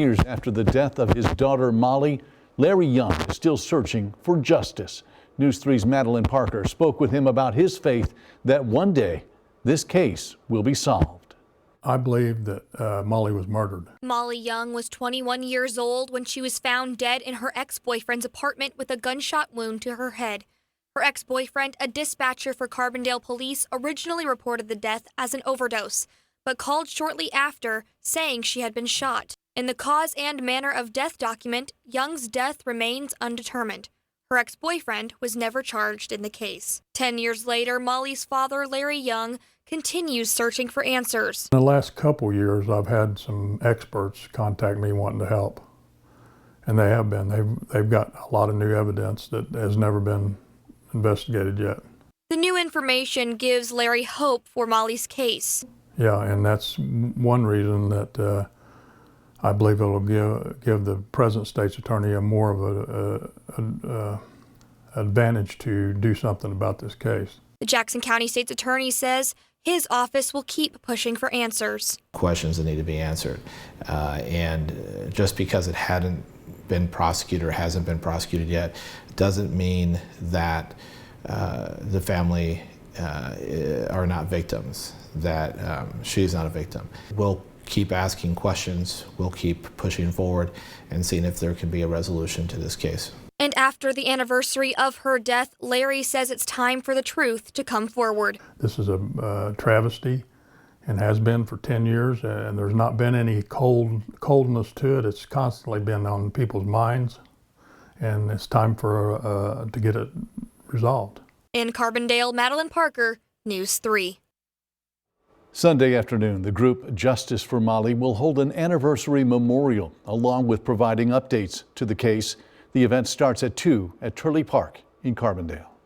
Years after the death of his daughter Molly, Larry Young is still searching for justice. News 3's Madeline Parker spoke with him about his faith that one day this case will be solved. I believe that Molly was murdered. Molly Young was 21 years old when she was found dead in her ex-boyfriend's apartment with a gunshot wound to her head. Her ex-boyfriend, a dispatcher for Carbondale police, originally reported the death as an overdose, but called shortly after saying she had been shot. In the cause and manner of death document, Young's death remains undetermined. Her ex-boyfriend was never charged in the case. 10 years later, Molly's father, Larry Young, continues searching for answers. In the last couple years, I've had some experts contact me wanting to help, and they have been. They've got a lot of new evidence that has never been investigated yet. The new information gives Larry hope for Molly's case. Yeah, and that's one reason that I believe it'll give the present state's attorney a more of an advantage to do something about this case. The Jackson County State's attorney says his office will keep pushing for answers. Questions that need to be answered, and just because it hadn't been prosecuted or hasn't been prosecuted yet doesn't mean that the family are not victims, that she's not a victim. We'll keep asking questions, we'll keep pushing forward and seeing if there can be a resolution to this case. And after the anniversary of her death, Larry says it's time for the truth to come forward. This is a travesty and has been for 10 years, and there's not been any coldness to it. It's constantly been on people's minds, and it's time for to get it resolved. In Carbondale, Madeline Parker, News 3. Sunday afternoon, the group Justice for Molly will hold an anniversary memorial along with providing updates to the case. The event starts at 2 at Turley Park in Carbondale.